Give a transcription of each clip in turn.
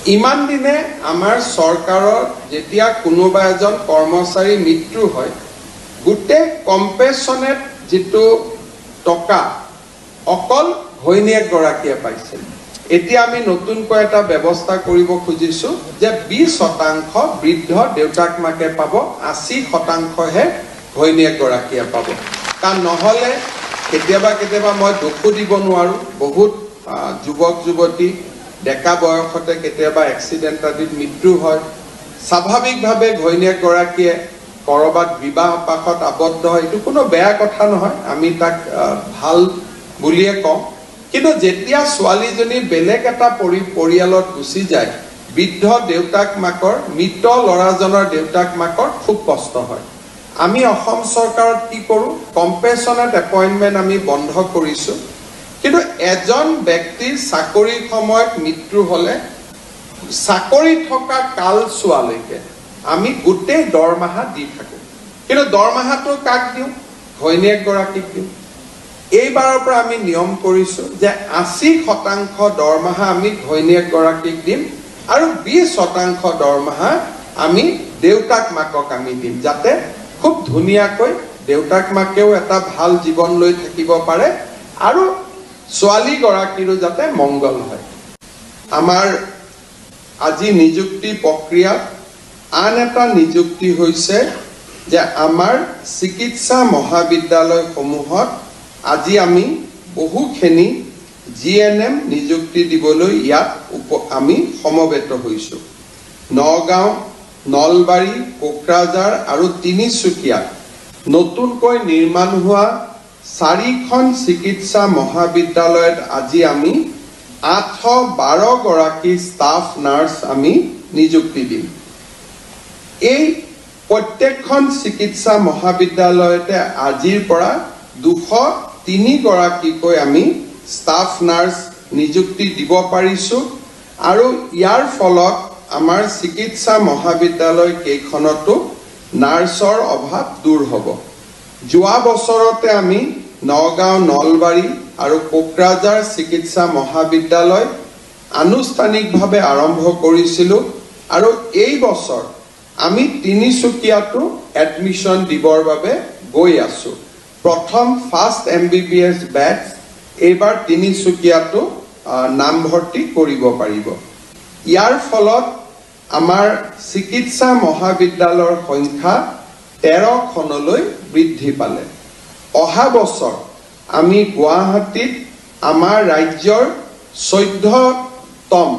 ইমান দিনে আমাৰ চৰকাৰৰ যেতিয়া কোনোবা এজন কৰ্মচাৰী মৃত্যু হয় গোটেই কম্পেনচনেট যেটো টকা অকল ঘৈণীয়েক গৰাকীয়ে পাইছিল এতিয়া আমি নতুনকৈ এটা ব্যৱস্থা কৰিব খুজিছো যে 20% বৃদ্ধ দেউতাক মাকে পাব 80% হে ঘৈণীয়েক গৰাকীয়ে পাব কাৰণ নহলে কেতিয়াবা মই দুখো দিব নোৱাৰো বহুত যুৱক যুৱতী ডেকা বয়সতে কেতিয়াবা এক্সিডেন্ট আদিত মৃত্যু হয় স্বাভাৱিকভাৱে ঘৈণীয়েক গৰাকীয়ে কৰবাত বিবাহ পাশত আবদ্ধ হয় এটো কোনো বেয়া কথা নহয় আমি তাক ভাল বুলিয়ে কওঁ কিন্তু যেতিয়া ছোৱালীজনী বেলেগ এটা পৰিয়ালত গুচি যায় বৃদ্ধ দেউতাক মাকৰ মৃত লৰাজনৰ দেউতাক মাকৰ খুব কষ্ট হয় আমি অসম চৰকাৰত কি কৰো কম্পেনচনেট এপইন্টমেন্ট আমি বন্ধ কৰিছো কিন্তু এজন ব্যক্তিৰ চাকৰিৰ সময়ত মৃত্যু হলে চাকৰি থকা কাল ছোৱালৈকে আমি গোটেই দৰমহা দি থাকো কিন্তু দৰমহাটো কাক দিও ঘৈণীয়েক গৰাকীক দিও এইবাৰৰ পৰা আমি নিয়ম কৰিছো যে 80% দৰমহা আমি ঘৈণীয়েক গৰাকীক দিম আৰু 20% দৰমহা আমি দেউতাক মাকক আমি দিম যাতে খুব ধুনিয়াকৈ দেউতাক মাকেও এটা ভাল জীৱন লৈ থাকিব পাৰে আৰু ছোৱালী গৰাকীৰো যাতে মংগল হয় আমাৰ আজি নিযুক্তি প্ৰক্ৰিয়াত আন এটা নিযুক্তি হৈছে যে আমাৰ চিকিৎসা মহাবিদ্যালয়সমূহত আজি আমি বহুখিনি জিএনএম নিযুক্তি দিবলৈ ইয়াত আমি সমবেত হৈছো নগাঁও নলবাৰী কোকৰাঝাৰ আৰু তিনিচুকীয়া নতুনকৈ নিৰ্মাণ হোৱা 4খন চিকিৎসা মহাবিদ্যালয়ত আজি আমি 812 গৰাকী ষ্টাফ নাৰ্ছ আমি নিযুক্তি দিম এই প্ৰত্যেকখন চিকিৎসা মহাবিদ্যালয়তে আজিৰ পৰা 203 গৰাকীকৈ আমি ষ্টাফ নাৰ্ছ নিযুক্তি দিব পাৰিছো আৰু ইয়াৰ ফলত আমাৰ চিকিৎসা মহাবিদ্যালয় কেইখনতো নাৰ্ছৰ অভাৱ দূৰ হ'ব যোৱা বছৰতে আমি নগাঁও নলবাৰী আৰু কোকৰাঝাৰ চিকিৎসা মহাবিদ্যালয় আনুষ্ঠানিকভাৱে আৰম্ভ কৰিছিলো আৰু এই বছৰ আমি তিনিচুকীয়াটো এডমিশন দিবৰ বাবে গৈ আছো প্ৰথম ফাৰ্ষ্ট এমবিবিএছ বেচ এইবাৰ তিনিচুকীয়াটো নামভৰ্তি কৰিব পাৰিব ইয়াৰ ফলত আমাৰ চিকিৎসা মহাবিদ্যালয়ৰ সংখ্যা 13খনলৈ বৃদ্ধি পালে অহা বছৰ আমি গুৱাহাটীত আমাৰ ৰাজ্যৰ 14তম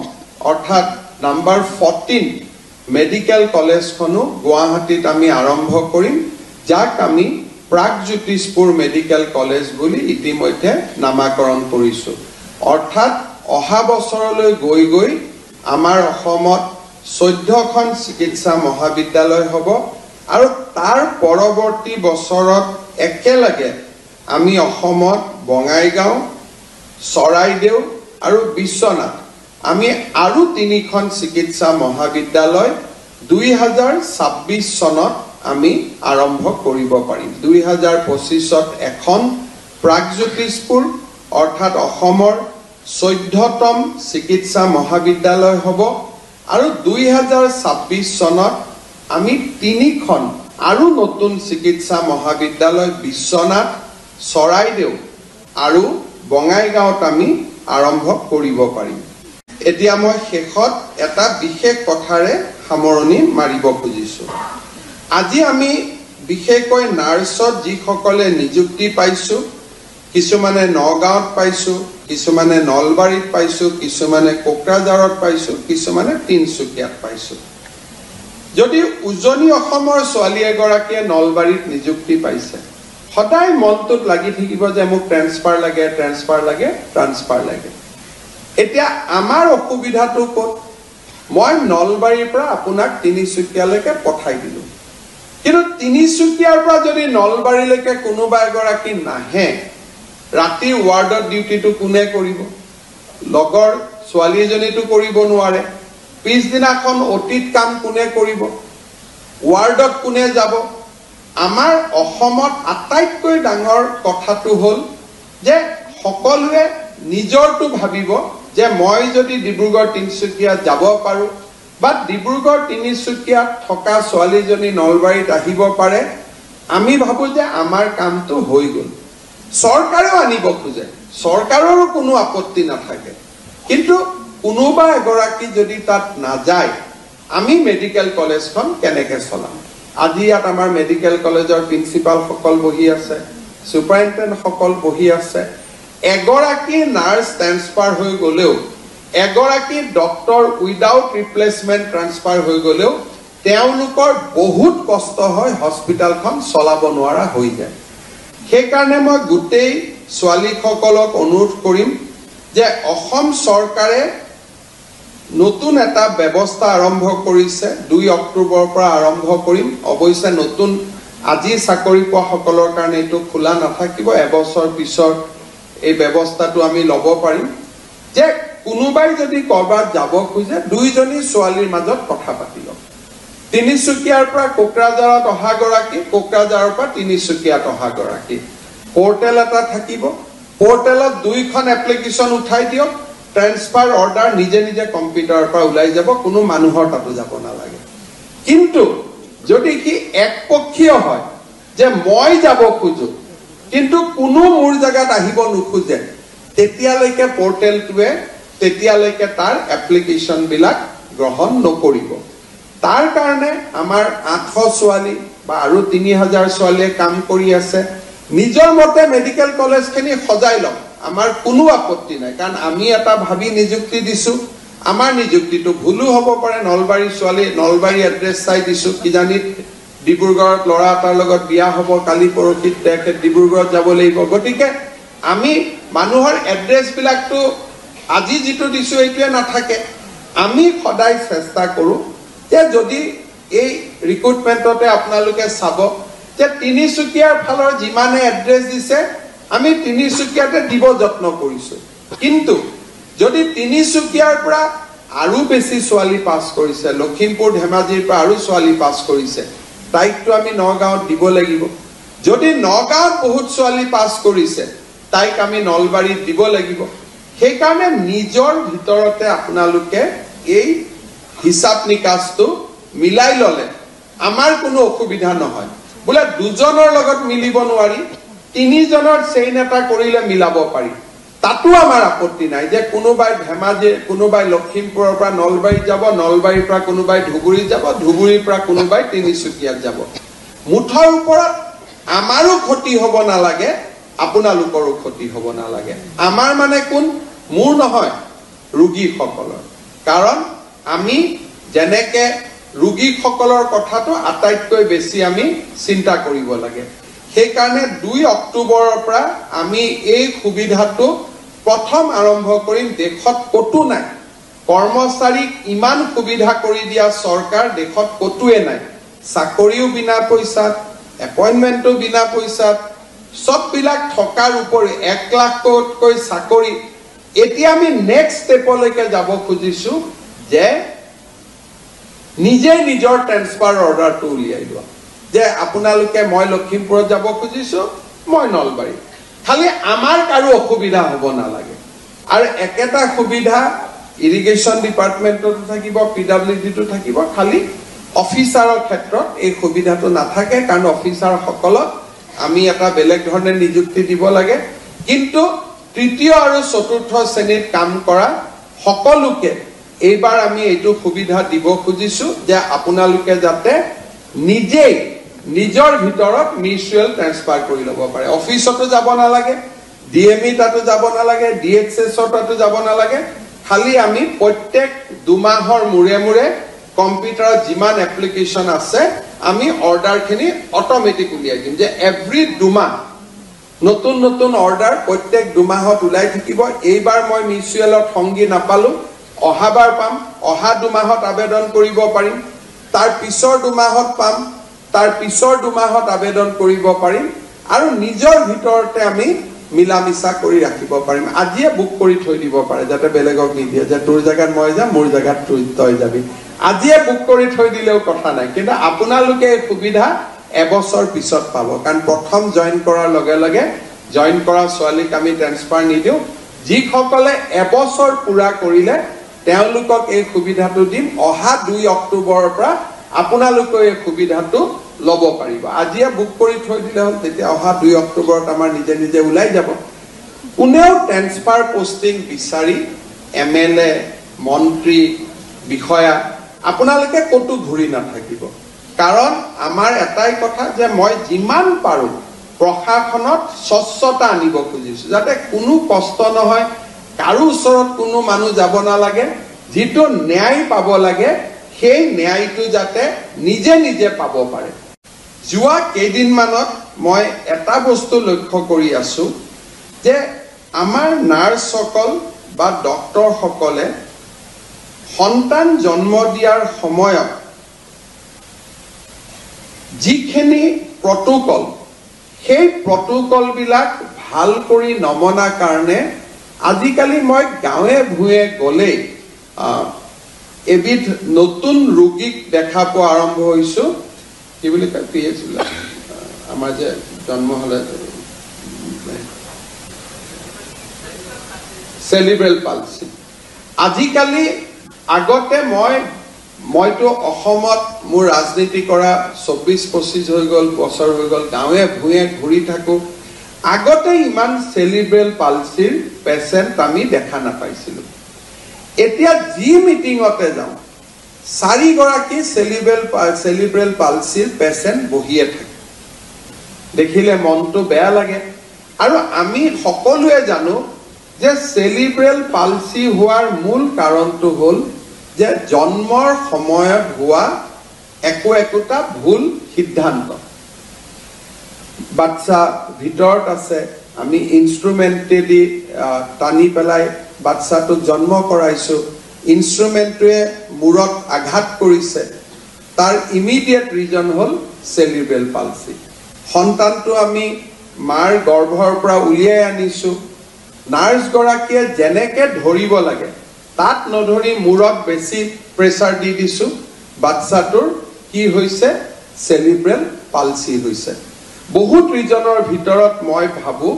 অৰ্থাৎ নাম্বাৰ 14 মেডিকেল কলেজখনো গুৱাহাটীত আমি আৰম্ভ কৰিম যাক আমি প্ৰাগজ্যোতিষপুৰ মেডিকেল কলেজ বুলি ইতিমধ্যে নামাকৰণ কৰিছো অৰ্থাৎ অহা বছৰলৈ গৈ আমাৰ অসমত 14খন চিকিৎসা মহাবিদ্যালয় হ'ব আৰু তাৰ পৰৱৰ্তী বছৰত একেলগে আমি অসমত বঙাইগাঁও চৰাইদেউ আৰু বিশ্বনাথ আমি আৰু 3খন চিকিৎসা মহাবিদ্যালয় 2026 চনত আমি আৰম্ভ কৰিব পাৰিম 2025ত এখন প্ৰাগজ্যোতিষপুৰ অৰ্থাৎ অসমৰ 14তম চিকিৎসা মহাবিদ্যালয় হ'ব আৰু 2026 চনত আমি 3খন আৰু নতুন চিকিৎসা মহাবিদ্যালয় বিশ্বনাথ চৰাইদেউ আৰু বঙাইগাঁৱত আমি আৰম্ভ কৰিব পাৰিম এতিয়া মই শেষত এটা বিশেষ কথাৰে সামৰণি মাৰিব খুজিছো আজি আমি বিশেষকৈ নাৰ্ছত যিসকলে নিযুক্তি পাইছো কিছুমানে নগাঁৱত পাইছো কিছুমানে নলবাৰীত পাইছো কিছুমানে কোকৰাঝাৰত পাইছো কিছুমানে তিনিচুকীয়াত পাইছো যদি উজনি অসমৰ ছোৱালী এগৰাকীয়ে নলবাৰীত নিযুক্তি পাইছে সদায় মনটোত লাগি থাকিব যে মোক ট্ৰান্সফাৰ লাগে এতিয়া আমাৰ অসুবিধাটো ক'ত মই নলবাৰীৰ পৰা আপোনাক তিনিচুকীয়ালৈকে পঠাই দিলো কিন্তু তিনিচুকীয়াৰ পৰা যদি নলবাৰীলৈকে কোনোবা এগৰাকী নাহে ৰাতি ৱাৰ্ডৰ ডিউটিটো কোনে কৰিব লগৰ ছোৱালী এজনীটো কৰিব নোৱাৰে পিছদিনাখন অতীত কাম কোনে কৰিব ৱাৰ্ডত কোনে যাব আমাৰ অসমত আটাইতকৈ ডাঙৰ কথাটো হ'ল যে সকলোৱে নিজৰটো ভাবিব যে মই যদি ডিব্ৰুগড় তিনিচুকীয়া যাব পাৰো বা ডিব্ৰুগড় তিনিচুকীয়া থকা ছোৱালীজনী নলবাৰীত আহিব পাৰে আমি ভাবো যে আমাৰ কামটো হৈ গল চৰকাৰেও আনিব খোজে চৰকাৰৰো কোনো আপত্তি নাথাকে কিন্তু কোনোবা এগৰাকী যদি তাত নাযায় আমি মেডিকেল কলেজখন কেনেকে চলাম আজি ইয়াত আমাৰ মেডিকেল কলেজৰ প্ৰিন্সিপাল সকল বহি আছে সুপাৰিনটেণ্ডেণ্ট সকল বহি আছে এগৰাকী নাৰ্ছ ট্ৰান্সফাৰ হৈ গলেও এগৰাকী ডক্টৰ উইদাউট ৰিপ্লেসমেন্ট ট্ৰান্সফাৰ হৈ গলেও তেওঁলোকৰ বহুত কষ্ট হয় হস্পিটালখন চলাব নোৱাৰা হৈ যায় সেই কাৰণে মই গোটেই ছোৱালীসকলক অনুৰোধ কৰিম যে অসম চৰকাৰে নতুন এটা ব্যৱস্থা আৰম্ভ কৰিছে 2 অক্টোবৰৰ পৰা আৰম্ভ কৰিম অৱশ্যে নতুন আজি চাকৰি পোৱা সকলৰ কাৰণে এটো খোলা নাথাকিব এবছৰ পিছৰ এই ব্যৱস্থাটো আমি লব পাৰিম যে কোনোবাই যদি কৰবাত যাব খোজে দুইজনী ছোৱালীৰ মাজত কথা পাতি লওক তিনিচুকীয়াৰ পৰা কোকৰাঝাৰত অহা গৰাকী কোকৰাঝাৰৰ পৰা তিনিচুকীয়াত অহা গৰাকী পোৰ্টেল এটা থাকিব পোৰ্টেলত দুইখন এপ্লিকেশন উঠাই দিয়ক ট্ৰান্সফাৰ অৰ্ডাৰ নিজে নিজে কম্পিউটাৰৰ পৰা ওলাই যাব কোনো মানুহৰ তাতো যাব নালাগে কিন্তু যদি কি একপক্ষীয় হয় যে মই যাব খোজো কিন্তু কোনো মোৰ জায়গাত আহিব নোখোজে তেতিয়ালৈকে পোৰ্টেলটোৱে তেতিয়ালৈকে তাৰ এপ্লিকেশন বিলাক গ্ৰহণ নকৰিব তাৰ কাৰণে আমাৰ 800 ছোৱালী বা আৰু 3000 ছোৱালীয়ে কাম কৰি আছে নিজৰ মতে মেডিকেল কলেজখিনি সজাই লওক আমাৰ কোনো আপত্তি নাই কাৰণ আমি এটা ভাবি নিযুক্তি দিছো আমাৰ নিযুক্তিটো ভুলো হ'ব পাৰে নলবাৰী ছোৱালী নলবাৰী এড্ৰেছ চাই দিছো কিজানি ডিব্ৰুগড়ত লৰা এটাৰ লগত বিয়া হ'ব কালি পৰহিত তেখেত ডিব্ৰুগড়ত যাব লাগিব গতিকে আমি মানুহৰ এড্ৰেছ বিলাকটো আজি যেটো দিছো এইটোৱে নাথাকে আমি সদায় চেষ্টা কৰো যে যদি এই ৰিক্ৰুটমেন্টতে আপোনালোকে চাব যে তিনিচুকীয়াৰ ফালৰ যিমানে এড্ৰেছ দিছে আমি তিনিচুকীয়াতে দিব যত্ন কৰিছো কিন্তু যদি তিনিচুকীয়াৰ পৰা আৰু বেছি ছোৱালী পাস কৰিছে লখিমপুৰ ধেমাজিৰ পৰা আৰু ছোৱালী পাস কৰিছে তাইকটো আমি নগাঁৱত দিব লাগিব যদি নগাঁৱত বহুত ছোৱালী পাস কৰিছে তাইক আমি নলবাৰীত দিব লাগিব সেই কাৰণে নিজৰ ভিতৰতে আপোনালোকে এই হিসাব নিকাছটো মিলাই ললে আমাৰ কোনো অসুবিধা নহয় বুলে দুজনৰ লগত মিলিব নোৱাৰি তিনিজনৰ চেইন এটা কৰিলে মিলাব পাৰি তাতো আমাৰ আপত্তি নাই যে কোনোবাই ধেমাজি কোনোবাই লখিমপুৰৰ পৰা নলবাৰীত যাব নলবাৰীৰ পৰা কোনোবাই ধুবুৰীত যাব ধুবুৰীৰ পৰা কোনোবাই তিনিচুকীয়াত যাব মুঠৰ ওপৰত আমাৰো ক্ষতি হ'ব নালাগে আপোনালোকৰো ক্ষতি হ'ব নালাগে আমাৰ মানে কোন মোৰ নহয় ৰোগীসকলৰ কাৰণ আমি যেনেকে ৰোগীসকলৰ কথাটো আটাইতকৈ বেছি আমি চিন্তা কৰিব লাগে সেই কাৰণে 2 অক্টোবৰৰ পৰা আমি এই সুবিধাটো প্ৰথম আৰম্ভ কৰিম দেশত কতো নাই কৰ্মচাৰীক ইমান সুবিধা কৰি দিয়া চৰকাৰ দেশত কতোৱে নাই চাকৰিও বিনা পইচাত এপইন্টমেন্টও বিনা পইচাত সব বিলাক থকাৰ উপৰি 1 লাখতকৈ চাকৰি এতিয়া আমি নেক্সট ষ্টেপলৈকে যাব খুজিছো যে নিজে নিজৰ ট্ৰান্সফাৰ অৰ্ডাৰটো উলিয়াই লোৱা যে আপোনালোকে মই লখিমপুৰত যাব খুজিছো মই নলবাৰী খালি আমাৰ কাৰো অসুবিধা হ'ব নালাগে আৰু একেটা সুবিধা ইৰিগেশ্যন ডিপাৰ্টমেন্টতো থাকিব পিডব্লিউডিটো থাকিব খালি অফিচাৰৰ ক্ষেত্ৰত এই সুবিধাটো নাথাকে কাৰণ অফিচাৰ সকলক আমি এটা বেলেগ ধৰণে নিযুক্তি দিব লাগে কিন্তু তৃতীয় আৰু চতুৰ্থ শ্ৰেণীত কাম কৰা সকলোকে এইবাৰ আমি এইটো সুবিধা দিব খুজিছো যে আপোনালোকে যাতে নিজেই নিজৰ ভিতৰত মিউচুৱেল ট্ৰান্সফাৰ কৰি ল'ব পাৰে অফিচতো যাব নালাগে ডিএমই তাতো যাব নালাগে ডিএক্সএছৰ তাতো যাব নালাগে খালি আমি প্ৰত্যেক 2 মাহৰ মূৰে মূৰে কম্পিউটাৰত যিমান এপ্লিকেশন আছে আমি অৰ্ডাৰখিনি অটোমেটিক উলিয়াই দিম যে এভৰি 2 মাহ নতুন নতুন অৰ্ডাৰ প্ৰত্যেক 2 মাহত ওলাই থাকিব এইবাৰ মই মিউচুৱেলত সংগী নাপালো অহাবাৰ পাম অহা 2 মাহত আবেদন কৰিব পাৰিম তাৰ পিছৰ 2 মাহত পাম তাৰ পিছৰ 2 মাহত আবেদন কৰিব পাৰিম আৰু নিজৰ ভিতৰতে আমি মিলামিছা কৰি ৰাখিব পাৰিম আজিয়ে বুক কৰি থৈ দিব পাৰে যাতে বেলেগক নিদিয়ে যে তোৰ জায়গাত মই যাম মোৰ জায়গাত তই যাবি আজিয়ে বুক কৰি থৈ দিলেও কথা নাই কিন্তু আপোনালোকে এই সুবিধা এবছৰ পিছত পাব কাৰণ প্ৰথম জয়েন কৰাৰ লগে লগে জয়েন কৰা ছোৱালীক আমি ট্ৰান্সফাৰ নিদিও যিসকলে এবছৰ পুৰা কৰিলে তেওঁলোকক এই সুবিধাটো দিম। অহা 2 অক্টোবৰৰ পৰা আপোনালোকে এই সুবিধাটো ল'ব পাৰিব। আজিয়ে বুক কৰি থৈ দিলে হ'ল, তেতিয়া অহা 2 অক্টোবৰত আমাৰ নিজে নিজে ওলাই যাব। কোনেও ট্ৰেন্সফাৰ পোষ্টিং বিচাৰি MLA, মন্ত্ৰী, বিষয়া আপোনালোকে ক'তো ঘূৰি নাথাকিব। কাৰণ আমাৰ এটাই কথা যে মই যিমান পাৰোঁ প্ৰশাসনত স্বচ্ছতা আনিব খুজিছোঁ, যাতে কোনো কষ্ট নহয়, কাৰো ওচৰত কোনো মানুহ যাব নালাগে, যিটো ন্যায় পাব লাগে সেই ন্যায়টো যাতে নিজে নিজে পাব পাৰে। যোৱা কেইদিনমানত মই এটা বস্তু লক্ষ্য কৰি আছোঁ যে আমাৰ নাৰ্ছসকল বা ডক্টৰসকলে সন্তান জন্ম দিয়াৰ সময়ত যিখিনি প্ৰটোকল, সেই প্ৰটোকলবিলাক ভাল কৰি নমনাৰ কাৰণে আজিকালি মই গাঁৱে ভূঞে গ'লেই এবিধ নতুন ৰোগীক দেখা পোৱা আৰম্ভ হৈছোঁ। কি বুলি কয় PH বিলাক আমাৰ যে জন্ম হ'লে চেলিব্ৰেল পালচি। আজিকালি আগতে মইতো অসমত মোৰ ৰাজনীতি কৰা 24-25 হৈ গ'ল, বছৰ হৈ গ'ল, গাঁৱে ভূঞে ঘূৰি থাকোঁ। আগতে ইমান চেলিব্ৰেল পালচিৰ পেচেণ্ট আমি দেখা নাপাইছিলোঁ। এতিয়া যি মিটিঙতে যাওঁ 4 গৰাকী চেলিব্ৰেল পালচিৰ পেচেণ্ট বহিয়ে থাকে। দেখিলে মনটো বেয়া লাগে। আৰু আমি সকলোৱে জানো যে চেলিব্ৰেল পালচি হোৱাৰ মূল কাৰণটো হ'ল যে জন্মৰ সময়ত হোৱা একোটা ভুল সিদ্ধান্ত। বাচ্চা ভিতৰত আছে, আমি ইনষ্ট্ৰুমেণ্টেদি টানি পেলাই বাচ্চাটোক জন্ম কৰাইছোঁ, ইনষ্ট্ৰুমেণ্টটোৱে মূৰত আঘাত কৰিছে, তাৰ ইমিডিয়েট ৰিজন হ'ল চেলিব্ৰেল পালচি। সন্তানটো আমি মাৰ গৰ্ভৰ পৰা উলিয়াই আনিছোঁ, নাৰ্ছগৰাকীয়ে যেনেকৈ ধৰিব লাগে তাত নধৰি মূৰত বেছি প্ৰেছাৰ দি দিছোঁ, বাচ্চাটোৰ কি হৈছে? চেলিব্ৰেল পালচি হৈছে। বহুত ৰিজনৰ ভিতৰত মই ভাবোঁ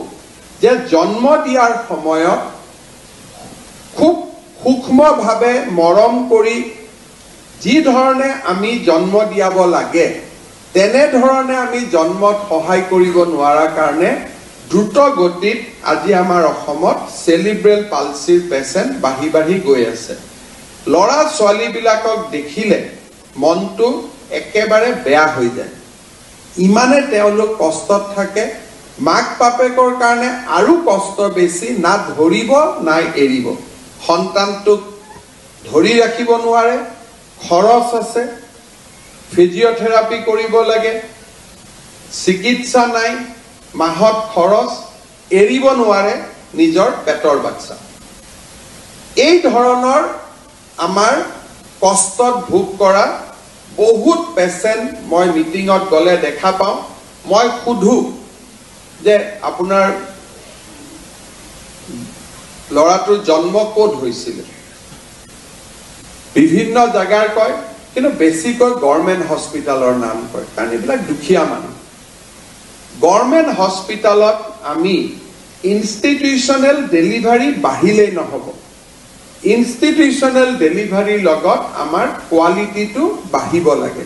যে জন্ম দিয়াৰ সময়ত খুব সূক্ষ্মভাৱে মৰম কৰি যি ধৰণে আমি জন্ম দিয়াব লাগে তেনেধৰণে আমি জন্মত সহায় কৰিব নোৱাৰাৰ কাৰণে দ্ৰুত গতিত আজি আমাৰ অসমত চেলিব্ৰেল পালচিৰ পেচেণ্ট বাঢ়ি গৈ আছে। ল'ৰা ছোৱালীবিলাকক দেখিলে মনটো একেবাৰে বেয়া হৈ যায়। ইমানে তেওঁলোক কষ্টত থাকে, মাক বাপেকৰ কাৰণে আৰু কষ্ট বেছি, না ধৰিব নাই এৰিব। সন্তানটোক ধৰি ৰাখিব নোৱাৰে, খৰচ আছে, ফিজিঅ'থেৰাপি কৰিব লাগে, চিকিৎসা নাই, মাহত খৰচ, এৰিব নোৱাৰে নিজৰ পেটৰ বাচ্চা। এই ধৰণৰ আমাৰ কষ্টত ভোগ কৰা বহুত পেচেণ্ট মই মিটিঙত গ'লে দেখা পাওঁ। মই সুধো যে আপোনাৰ ল'ৰাটোৰ জন্ম ক'ত হৈছিলে? বিভিন্ন জাগাৰ কয়, কিন্তু বেছিকৈ গভৰ্ণমেণ্ট হস্পিটালৰ নাম কয়, কাৰণ এইবিলাক দুখীয়া মানুহ। গভৰ্ণমেণ্ট হস্পিটালত আমি ইনষ্টিটিউচনেল ডেলিভাৰী বাঢ়িলেই নহ'ব, ইনষ্টিটিউচনেল ডেলিভাৰীৰ লগত আমাৰ কোৱালিটিটো বাঢ়িব লাগে।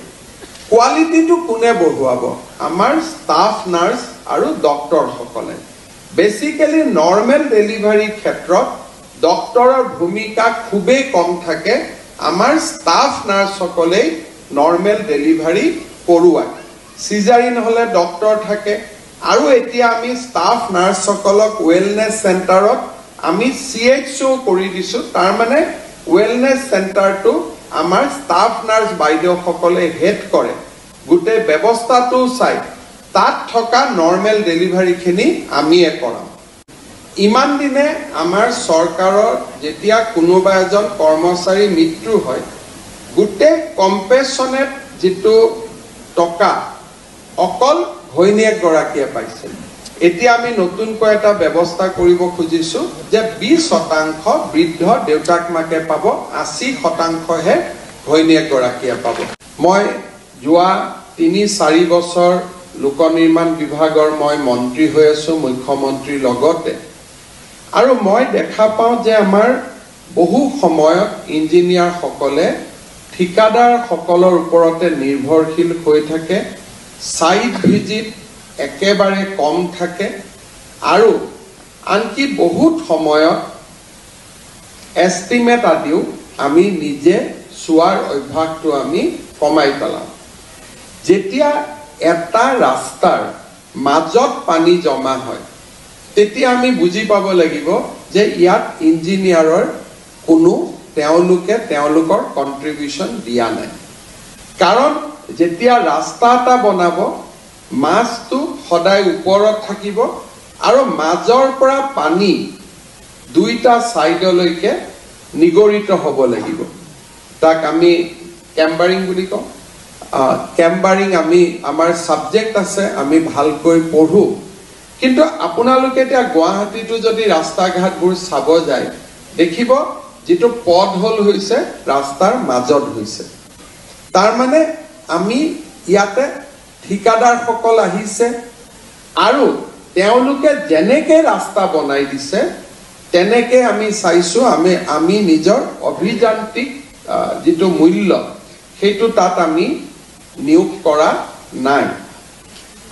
কোৱালিটিটো কোনে বঢ়ুৱাব? আমাৰ ষ্টাফ নাৰ্ছ আৰু ডক্টৰসকলে। বেচিকেলি নৰ্মেল ডেলিভাৰীৰ ক্ষেত্ৰত ডক্টৰৰ ভূমিকা খুবেই কম থাকে। আমাৰ ষ্টাফ নাৰ্ছসকলেই নৰ্মেল ডেলিভাৰী কৰোৱায়। চিজাৰিন হ'লে ডক্টৰ থাকে। আৰু এতিয়া আমি ষ্টাফ নাৰ্ছসকলক ৱেলনেছ চেণ্টাৰত আমি CHO কৰি দিছোঁ। তাৰমানে ৱেলনেছ চেণ্টাৰটো আমাৰ ষ্টাফ নাৰ্ছ বাইদেউসকলে হেড কৰে, গোটেই ব্যৱস্থাটো চাই তাত থকা নৰ্মেল ডেলিভাৰীখিনি আমিয়ে কৰাম। ইমান দিনে আমাৰ চৰকাৰৰ যেতিয়া কোনোবা এজন কৰ্মচাৰী মৃত্যু হয়, গোটেই কম্পেশ্যনেট যিটো টকা অকল ঘৈণীয়েকগৰাকীয়ে পাইছিল। এতিয়া আমি নতুনকৈ এটা ব্যৱস্থা কৰিব খুজিছোঁ যে 20% বৃদ্ধ দেউতাক মাকে পাব, 80%হে ঘৈণীয়েকগৰাকীয়ে পাব। মই যোৱা 3-4 বছৰ লোক নিৰ্মাণ বিভাগৰ মই মন্ত্ৰী হৈ আছোঁ, মুখ্যমন্ত্ৰীৰ লগতে। আৰু মই দেখা পাওঁ যে আমাৰ বহু সময়ত ইঞ্জিনিয়াৰসকলে ঠিকাদাৰসকলৰ ওপৰতে নিৰ্ভৰশীল হৈ থাকে, সাইট ভিজিট একেবাৰে কম থাকে, আৰু আনকি বহুত সময়ত এষ্টিমেট আদিও আমি নিজে চোৱাৰ অভ্যাসটো আমি কমাই পেলাওঁ। যেতিয়া এটা ৰাস্তাৰ মাজত পানী জমা হয়, তেতিয়া আমি বুজি পাব লাগিব যে ইয়াত ইঞ্জিনিয়াৰৰ কোনো তেওঁলোকৰ কন্ট্ৰিবিউশন দিয়া নাই। কাৰণ যেতিয়া ৰাস্তা এটা বনাব, মাছটো সদায় ওপৰত থাকিব আৰু মাজৰ পৰা পানী দুইটা সাইডলৈকে নিগৰিত হ'ব লাগিব। তাক আমি কেম্বাৰিং বুলি কওঁ। কেম্বাৰিং আমাৰ সাবজেক্ট আছে, আমি ভালকৈ পঢ়ো। কিন্তু আপোনালোকে এতিয়া গুৱাহাটীতো যদি ৰাস্তা ঘাটবোৰ চাব যায়, দেখিব যেটো পথ হল হৈছে ৰাস্তাৰ মাজত হৈছে। তাৰ মানে আমি ইয়াতে ঠিকাদাৰসকল আহিছে আৰু তেওঁলোকে যেনেকে ৰাস্তা বনাই দিছে তেনেকে আমি চাইছো, আমি নিজৰ অভিযান্ত্ৰিক যেটো মূল্য সেইটো তাত আমি নিয়োগ কৰা নাই।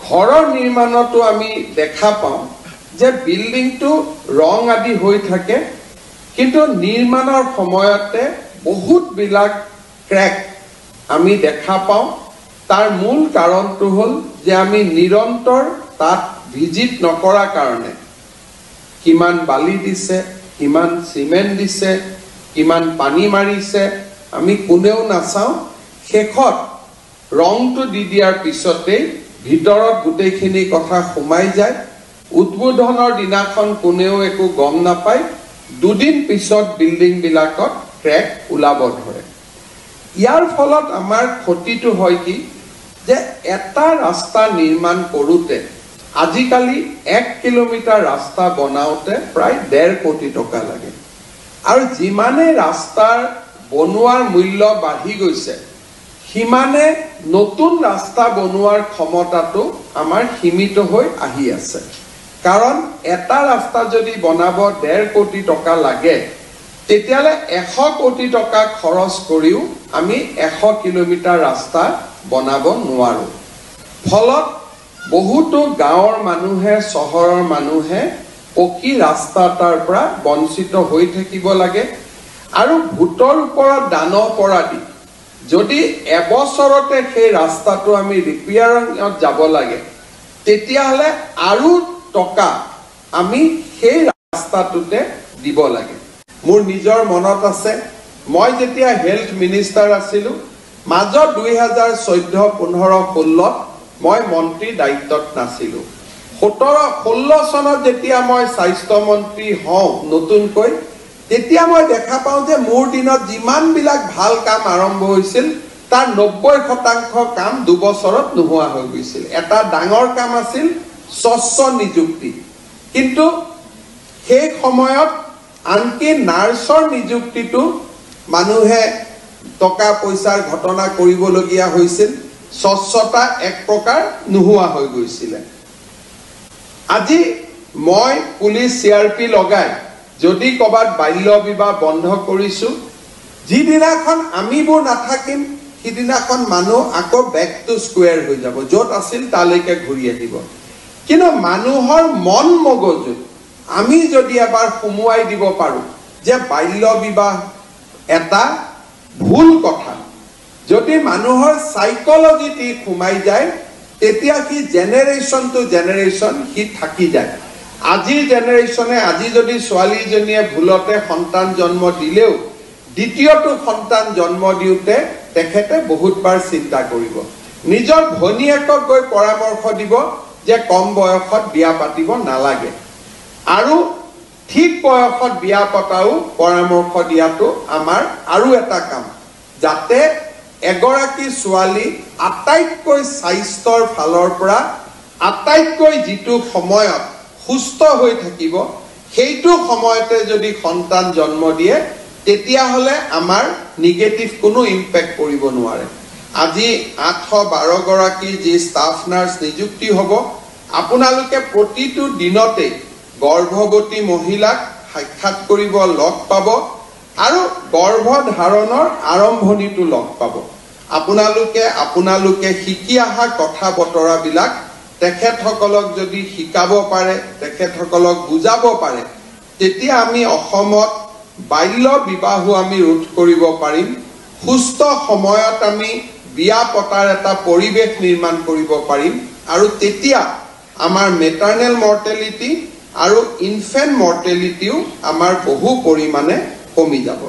ঘৰৰ নিৰ্মাণতো আমি দেখা পাওঁ যে বিল্ডিংটো ৰং আদি হৈ থাকে, কিন্তু নিৰ্মাণৰ সময়তে বহুত বিলাক ক্ৰেক আমি দেখা পাওঁ। তাৰ মূল কাৰণটো হ'ল যে আমি নিৰন্তৰ তাত ভিজিট নকৰা কাৰণে কিমান বালি দিছে, কিমান সিমেন্ট দিছে, কিমান পানী মাৰিছে আমি কোনেও নাচাওঁ। শেষত ৰংটো দি দিয়াৰ পিছতেই ভিতৰত গোটেইখিনি কথা সোমাই যায়। উদ্বোধনৰ দিনাখন কোনেও একো গম নাপায়, দুদিন পিছত বিল্ডিং বিলাকত ক্ৰেক ওলাব ধৰে। ইয়াৰ ফলত আমাৰ ক্ষতিটো হয় কি যে এটা ৰাস্তা নিৰ্মাণ কৰোতে আজিকালি 1 কিলোমিটাৰ ৰাস্তা বনাওতে প্ৰায় 1.5 কোটি টকা লাগে। আৰু যিমানে ৰাস্তাৰ বনোৱাৰ মূল্য বাঢ়ি গৈছে, সিমানে নতুন ৰাস্তা বনোৱাৰ ক্ষমতাটো আমাৰ সীমিত হৈ আহি আছে। কাৰণ এটা ৰাস্তা যদি বনাব 1.5 কোটি টকা লাগে, তেতিয়ালে 100 কোটি টকা খৰচ কৰিও আমি 100 কিলোমিটাৰ ৰাস্তা বনাব নোৱাৰো। ফলত বহুতো গাঁৱৰ মানুহে, চহৰৰ মানুহে পকী ৰাস্তা এটাৰ পৰা বঞ্চিত হৈ থাকিব লাগে। আৰু ভোটৰ ওপৰত দান পৰা দি যদি এবছৰতে সেই ৰাস্তাটো আমি ৰিপেয়াৰিঙত যাব লাগে, তেতিয়াহ'লে আৰু টকা আমি সেই ৰাস্তাটোতে দিব লাগে। মোৰ নিজৰ মনত আছে, মই যেতিয়া হেলথ মিনিষ্টাৰ আছিলো, মাজত 2014-15-16 মই মন্ত্ৰী দায়িত্বত নাছিলো। 17-16 চনত যেতিয়া মই স্বাস্থ্য মন্ত্ৰী হওঁ নতুনকৈ, তেতিয়া মই দেখা পাওঁ যে মোৰ দিনত যিমান বিলাক ভাল কাম আৰম্ভ হৈছিল তাৰ 90% কাম 2 বছৰত নোহোৱা হৈ গৈছিল। এটা ডাঙৰ কাম আছিল স্বচ্ছ নিযুক্তি, কিন্তু সেই সময়ত আনকি নাৰ্ছৰ নিযুক্তিটো মানুহে টকা পইচাৰ ঘটনা কৰিবলগীয়া হৈছিল। স্বচ্ছতা এক প্ৰকাৰ নোহোৱা হৈ গৈছিল। আজি মই পুলিচ CRP লগাই যদি কবাত বাল্য বিবাহ বন্ধ কৰিছো, যিদিনাখন আমিবোৰ নাথাকিম সিদিনাখন মানুহ আকৌ বেক টু স্কোয়াৰ হৈ যাব, য'ত আছিল তালৈকে ঘূৰি আহিব। কিন্তু মানুহৰ মন মগজু আমি যদি এবাৰ সুমুৱাই দিব পাৰো যে বাল্য বিবাহ এটা ভুল কথা, যদি মানুহৰ সাইকোলজিটি সোমাই যায়, তেতিয়া কি জেনাৰেশন টু জেনাৰেশন কি থাকি যায়। আজিৰ জেনাৰেশনে আজি যদি ছোৱালীজনীয়ে ভুলতে সন্তান জন্ম দিলেও দ্বিতীয়টো সন্তান জন্ম দিওতে তেখেতে বহুতবাৰ চিন্তা কৰিব। নিজৰ ভনীয়েকক গৈ পৰামৰ্শ দিব যে কম বয়সত বিয়া পাতিব নালাগে, আৰু ঠিক বয়সত বিয়া পতাও পৰামৰ্শ দিয়াটো আমাৰ আৰু এটা কাম, যাতে এগৰাকী ছোৱালী আটাইতকৈ স্বাস্থ্যৰ ফালৰ পৰা আটাইতকৈ যিটো সময়ত সুস্থ হৈ থাকিব, সেইটো সময়তে যদি সন্তান জন্ম দিয়ে তেতিয়াহ'লে আমাৰ নিগেটিভ কোনো ইম্পেক্ট কৰিব নোৱাৰে। আজি 812 গৰাকী যি ষ্টাফ নাৰ্ছ নিযুক্তি হ'ব, আপোনালোকে প্ৰতিটো দিনতে গৰ্ভৱতী মহিলাক সাক্ষাৎ কৰিব লগ পাব আৰু গৰ্ভধাৰণৰ আৰম্ভণিটো লগ পাব। আপোনালোকে শিকি অহা কথা বতৰাবিলাক তেখেতসকলক যদি শিকাব পাৰে, তেখেতসকলক বুজাব পাৰে, তেতিয়া আমি অসমত বাল্য বিবাহো আমি ৰোধ কৰিব পাৰিম। সুস্থ সময়ত আমি বিয়া পতাৰ এটা পৰিৱেশ নিৰ্মাণ কৰিব পাৰিম আৰু তেতিয়া আমাৰ মেটাৰনেল মৰ্টেলিটি আৰু ইনফেণ্ট মৰ্টেলিটিও আমাৰ বহু পৰিমাণে কমি যাব।